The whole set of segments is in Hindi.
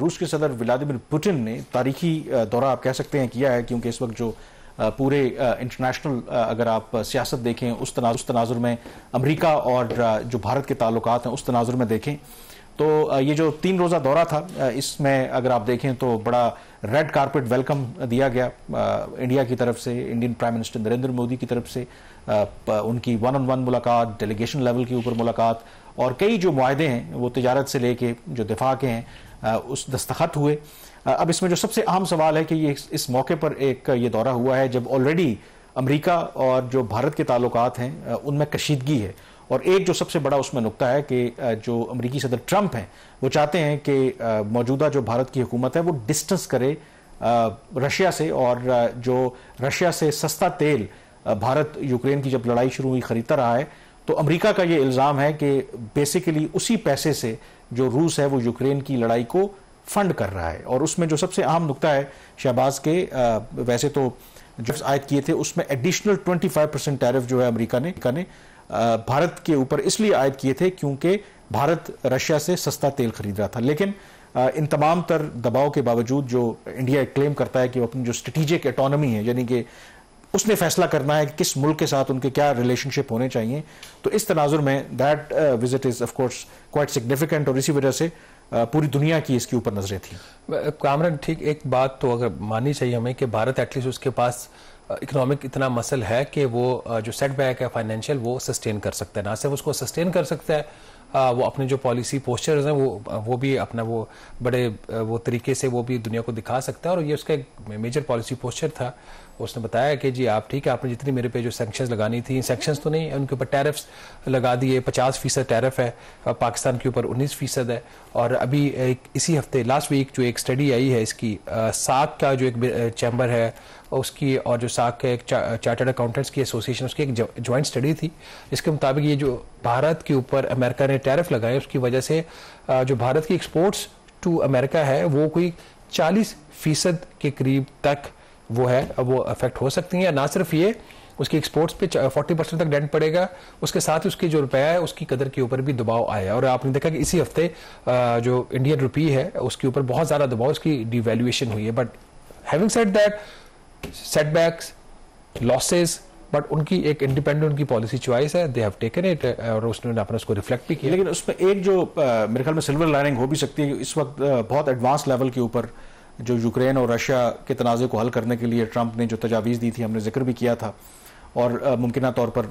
रूस के सदर व्लादिमीर पुतिन ने तारीखी दौरा आप कह सकते हैं किया है, क्योंकि इस वक्त जो पूरे इंटरनेशनल अगर आप सियासत देखें उस तनाजुर में अमेरिका और जो भारत के ताल्लुकात हैं उस तनाजुर में देखें तो ये जो 3 रोज़ा दौरा था इसमें अगर आप देखें तो बड़ा रेड कारपेट वेलकम दिया गया इंडिया की तरफ से, Indian prime minister Narendra Modi की तरफ से उनकी 1-on-1 मुलाकात, डेलीगेशन लेवल के ऊपर मुलाकात और कई जो मुआहदे हैं वो तिजारत से लेके जो दिफा के हैं उस दस्तखत हुए। अब इसमें जो सबसे अहम सवाल है कि ये इस मौके पर एक ये दौरा हुआ है जब ऑलरेडी अमेरिका और जो भारत के ताल्लुकात हैं उनमें कशीदगी है और एक जो सबसे बड़ा उसमें नुक्ता है कि जो अमेरिकी सदर ट्रंप हैं वो चाहते हैं कि मौजूदा जो भारत की हुकूमत है वो डिस्टेंस करे रशिया से और जो रशिया से सस्ता तेल भारत यूक्रेन की जब लड़ाई शुरू हुई खरीदता रहा है तो अमेरिका का ये इल्ज़ाम है कि बेसिकली उसी पैसे से जो रूस है वो यूक्रेन की लड़ाई को फंड कर रहा है। और उसमें जो सबसे अहम नुक्ता है शहबाज के वैसे तो जो आयद किए थे उसमें एडिशनल 25% टैरिफ जो है अमेरिका ने भारत के ऊपर इसलिए आयद किए थे क्योंकि भारत रशिया से सस्ता तेल खरीद रहा था। लेकिन इन तमाम तर दबाव के बावजूद जो इंडिया क्लेम करता है कि वो अपनी जो स्ट्रेटेजिक ऑटोनॉमी है यानी कि उसने फैसला करना है कि किस मुल्क के साथ उनके क्या रिलेशनशिप होने चाहिए, तो इस तनाजुर में that visit is of course quite significant और इसी वजह से पूरी दुनिया की इसके ऊपर नजरें थी। कामरान ठीक एक बात तो अगर माननी चाहिए हमें कि भारत एटलीस्ट उसके पास इकोनॉमिक इतना मसल है कि वो जो सेटबैक है फाइनेंशियल वो सस्टेन कर सकता है, ना सिर्फ उसको सस्टेन कर सकता है वो अपने जो पॉलिसी पोस्चर्स हैं वो भी अपना वो बड़े वो तरीके से वो भी दुनिया को दिखा सकता है। और ये उसका एक मेजर पॉलिसी पोस्चर था, उसने बताया कि जी आप ठीक है आपने जितनी मेरे पे जो सैंक्शंस लगानी थी, सैंक्शंस तो नहीं उनके ऊपर टैरिफ्स लगा दिए, 50% टैरिफ है, पाकिस्तान के ऊपर 19% है। और अभी इसी हफ्ते लास्ट वीक जो एक स्टडी आई है इसकी साक का जो एक चैम्बर है उसकी और जो साक का एक चार्टर्ड अकाउंटेंट्स की एसोसिएशन उसकी एक ज्वाइंट स्टडी थी जिसके मुताबिक ये जो भारत के ऊपर अमेरिका ने टैरिफ लगाए उसकी वजह से जो भारत की एक्सपोर्ट्स टू अमेरिका है वो कोई 40% के करीब तक वो है वो अफेक्ट हो सकती हैं। ना सिर्फ ये उसकी एक्सपोर्ट्स पे 40% तक डेंट पड़ेगा, उसके साथ ही उसकी जो रुपया है उसकी कदर के ऊपर भी दबाव आया। और आपने देखा कि इसी हफ्ते जो इंडियन रुपी है उसके ऊपर बहुत ज़्यादा दबाव, उसकी डिवैल्यूएशन हुई है। But having said that setbacks losses but उनकी एक इंडिपेंडेंट उनकी पॉलिसी चॉइस है, दे हैव टेकन इट और उसने अपना उसको रिफ्लेक्ट भी किया। लेकिन उसमें एक जो मेरे ख्याल में सिल्वर लाइनिंग हो भी सकती है, इस वक्त बहुत एडवांस लेवल के ऊपर जो यूक्रेन और रशिया के तनाज़े को हल करने के लिए ट्रंप ने जो तजावीज़ दी थी हमने जिक्र भी किया था और मुमकिन तौर पर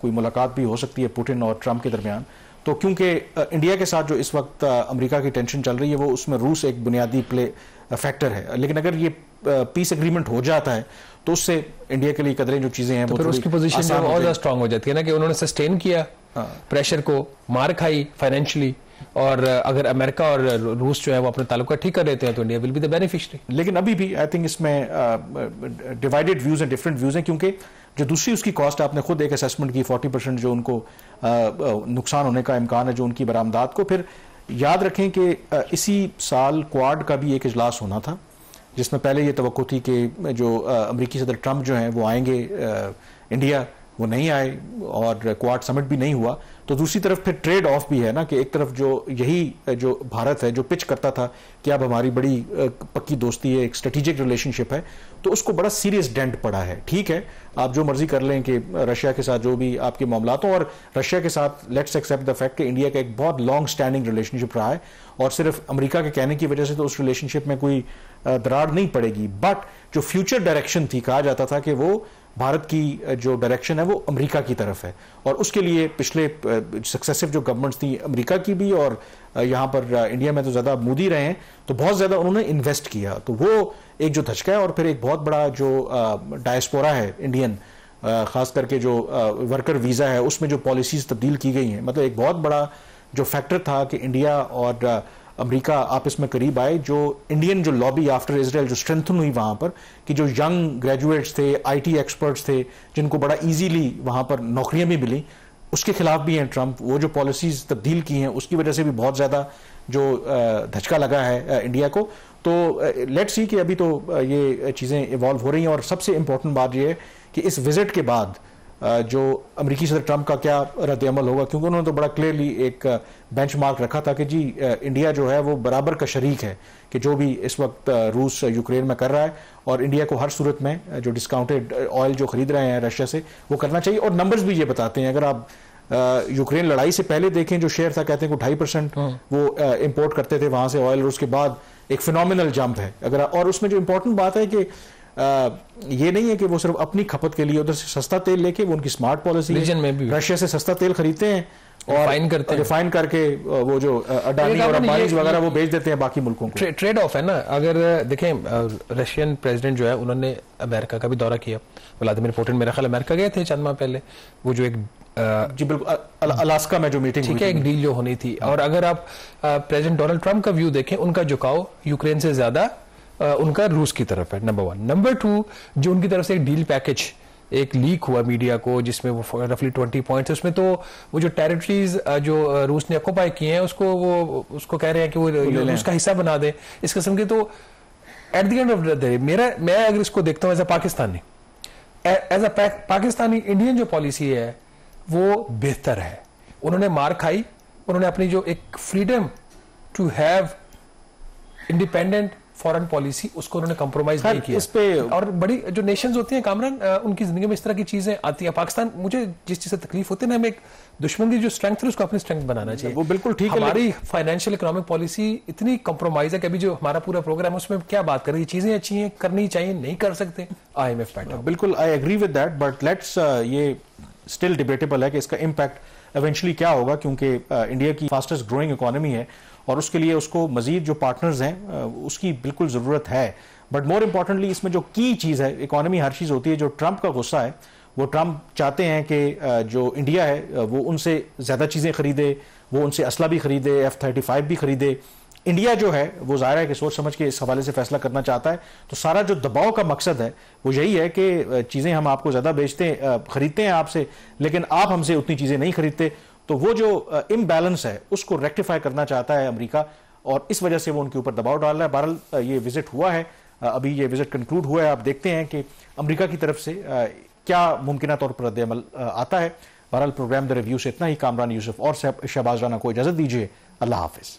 कोई मुलाकात भी हो सकती है पुतिन और ट्रंप के दरमियान। तो क्योंकि इंडिया के साथ जो इस वक्त अमेरिका की टेंशन चल रही है वो उसमें रूस एक बुनियादी फैक्टर है, लेकिन अगर ये पीस एग्रीमेंट हो जाता है तो उससे इंडिया के लिए कदरें जो चीजें हैं तो फिर उसकी पोजीशन और ज्यादा स्ट्रांग हो जाती है ना कि उन्होंने सस्टेन किया प्रेशर को, मार खाई फाइनेंशियली, और अगर अमेरिका और रूस जो है वो अपने ताल्लुक ठीक कर लेते हैं तो India will be the beneficiary. लेकिन अभी भी आई थिंक इसमें divided views and different views हैं क्योंकि जो दूसरी उसकी कॉस्ट आपने खुद एक असेसमेंट की 40% जो उनको नुकसान होने का इम्कान है जो उनकी बरामदात को। फिर याद रखें कि इसी साल क्वाड का भी एक इजलास होना था जिसमें पहले ये तवक्को थी कि जो अमेरिकी सदर ट्रंप जो हैं वो आएंगे इंडिया, वो नहीं आए और क्वाड समिट भी नहीं हुआ। तो दूसरी तरफ फिर ट्रेड ऑफ भी है ना कि एक तरफ जो यही जो भारत है जो पिच करता था कि अब हमारी बड़ी पक्की दोस्ती है, एक स्ट्रेटेजिक रिलेशनशिप है, तो उसको बड़ा सीरियस डेंट पड़ा है। ठीक है आप जो मर्जी कर लें कि रशिया के साथ जो भी आपके मामलात हो, और रशिया के साथ लेट्स एक्सेप्ट द फैक्ट कि इंडिया का एक बहुत लॉन्ग स्टैंडिंग रिलेशनशिप रहा है और सिर्फ अमेरिका के कहने की वजह से तो उस रिलेशनशिप में कोई दरार नहीं पड़ेगी। बट जो फ्यूचर डायरेक्शन थी, कहा जाता था कि वो भारत की जो डायरेक्शन है वो अमेरिका की तरफ है और उसके लिए पिछले सक्सेसिव जो गवर्नमेंट्स थी अमेरिका की भी और यहाँ पर इंडिया में तो ज़्यादा मोदी रहे हैं तो बहुत ज़्यादा उन्होंने इन्वेस्ट किया, तो वो एक जो धचका है। और फिर एक बहुत बड़ा जो डायस्पोरा है इंडियन, ख़ास करके जो वर्कर वीज़ा है उसमें जो पॉलिसीज़ तब्दील की गई हैं, मतलब एक बहुत बड़ा जो फैक्टर था कि इंडिया और अमेरिका आपस में करीब आए। जो इंडियन जो लॉबी आफ्टर इजराइल जो स्ट्रेंथन हुई वहाँ पर कि जो यंग ग्रेजुएट्स थे, आईटी एक्सपर्ट्स थे जिनको बड़ा इजीली वहाँ पर नौकरियाँ भी मिली, उसके खिलाफ भी हैं ट्रंप। वो जो पॉलिसीज़ तब्दील की हैं उसकी वजह से भी बहुत ज़्यादा जो धचका लगा है इंडिया को। तो लेट्स सी कि अभी तो ये चीज़ें इवॉल्व हो रही हैं और सबसे इम्पोर्टेंट बात ये है कि इस विजिट के बाद जो अमेरिकी सदर ट्रंप का क्या रद्द-ए-अमल होगा, क्योंकि उन्होंने तो बड़ा क्लियरली एक बेंचमार्क रखा था कि जी इंडिया जो है वो बराबर का शरीक है कि जो भी इस वक्त रूस यूक्रेन में कर रहा है, और इंडिया को हर सूरत में जो डिस्काउंटेड ऑयल जो खरीद रहे हैं रशिया से वो करना चाहिए। और नंबर्स भी ये बताते हैं, अगर आप यूक्रेन लड़ाई से पहले देखें जो शेयर था, कहते हैं कि 2.5% वो इंपोर्ट करते थे वहां से ऑयल, और उसके बाद एक फिनोमिनल जंप है। अगर और उसमें जो इंपॉर्टेंट बात है कि ये नहीं है कि वो सिर्फ अपनी खपत के लिए उधर से सस्ता तेल लेके, वो उनकी स्मार्ट पॉलिसी है, रशिया से सस्ता तेल खरदते हैं और रिफाइन करके वो जो अडानी और अंबानी वगैरह वो बेच देते हैं बाकी मुल्कों को। ट्रेड ऑफ है ना। अगर देखें रशियन प्रेसिडेंट जो है उन्होंने अमेरिका का भी दौरा किया, व्लादिमीर पुतिन मेरा ख्याल अमेरिका गए थे चंद माह पहले, वो जो एक जी बिल्कुल अलास्का में जो मीटिंग ठीक है, एक डील जो होनी थी। और अगर आप प्रेसिडेंट डोनाल्ड ट्रंप का व्यू देखें, उनका झुकाव यूक्रेन से ज्यादा उनका रूस की तरफ है, नंबर 1। नंबर 2, जो उनकी तरफ से एक डील पैकेज एक लीक हुआ मीडिया को, जिसमें वो रफली 20 पॉइंट्स, उसमें तो वो जो टेरिटरीज जो रूस ने ऑक्यूपाई किए हैं उसको कह रहे हैं कि वो उसका हिस्सा बना दे, इस किस्म के। तो at the end of the day मैं अगर इसको देखता हूँ एज अ पाकिस्तानी इंडियन जो पॉलिसी है वो बेहतर है। उन्होंने मार खाई, उन्होंने अपनी जो एक freedom to have independent foreign policy उसको उन्होंने कंप्रोमाइज नहीं किया। इस पे और बड़ी जो नेशंस होती हैं कामरान, उनकी जिंदगी में इस तरह की चीजें आती हैं। पाकिस्तान, मुझे जिस चीज से तकलीफ होती है ना, हमें एक दुश्मन की जो स्ट्रेंथ है उसको अपनी स्ट्रेंथ बनाना चाहिए। वो बिल्कुल ठीक है। हमारी फाइनेंशियल इकोनॉमिक पॉलिसी इतनी कंप्रोमाइज है कि अभी जो हमारा पूरा प्रोग्राम है उसमें क्या बात करें, चीजें अच्छी हैं, करनी चाहिए, नहीं कर सकते, IMF पैटर्न। बिल्कुल I agree with that, but let's ये स्टिल डिबेटेबल है कि इसका इम्पैक्ट इवेंचुअली क्या होगा, क्योंकि इंडिया की फास्टेस्ट ग्रोइंग इकोनॉमी है और उसके लिए उसको मजीद जो पार्टनर्स हैं उसकी बिल्कुल ज़रूरत है। बट मोर इंपॉर्टेंटली इसमें जो की चीज़ है, इकोनॉमी हर चीज़ होती है। जो ट्रंप का गुस्सा है, वो ट्रंप चाहते हैं कि जो इंडिया है वो उनसे ज़्यादा चीज़ें खरीदे, वो उनसे असला भी खरीदे, F-35 भी खरीदे। इंडिया जो है वो ज़ाहिर है कि सोच समझ के इस हवाले से फैसला करना चाहता है। तो सारा जो दबाव का मकसद है वो यही है कि चीज़ें हम आपको ज़्यादा खरीदते हैं आपसे, लेकिन आप हमसे उतनी चीज़ें नहीं खरीदते। तो वो जो इम्बैलेंस है उसको रेक्टिफाई करना चाहता है अमेरिका, और इस वजह से वो उनके ऊपर दबाव डाल रहा है। बहरहाल ये विजिट हुआ है, अभी ये विजिट कंक्लूड हुआ है। आप देखते हैं कि अमेरिका की तरफ से क्या मुमकिन तौर पर रद्द-ए-अमल आता है। बहरहाल प्रोग्राम द रिव्यू से इतना ही। कामरान यूसुफ और शहबाज राना को इजाजत दीजिए। अल्लाह हाफिज।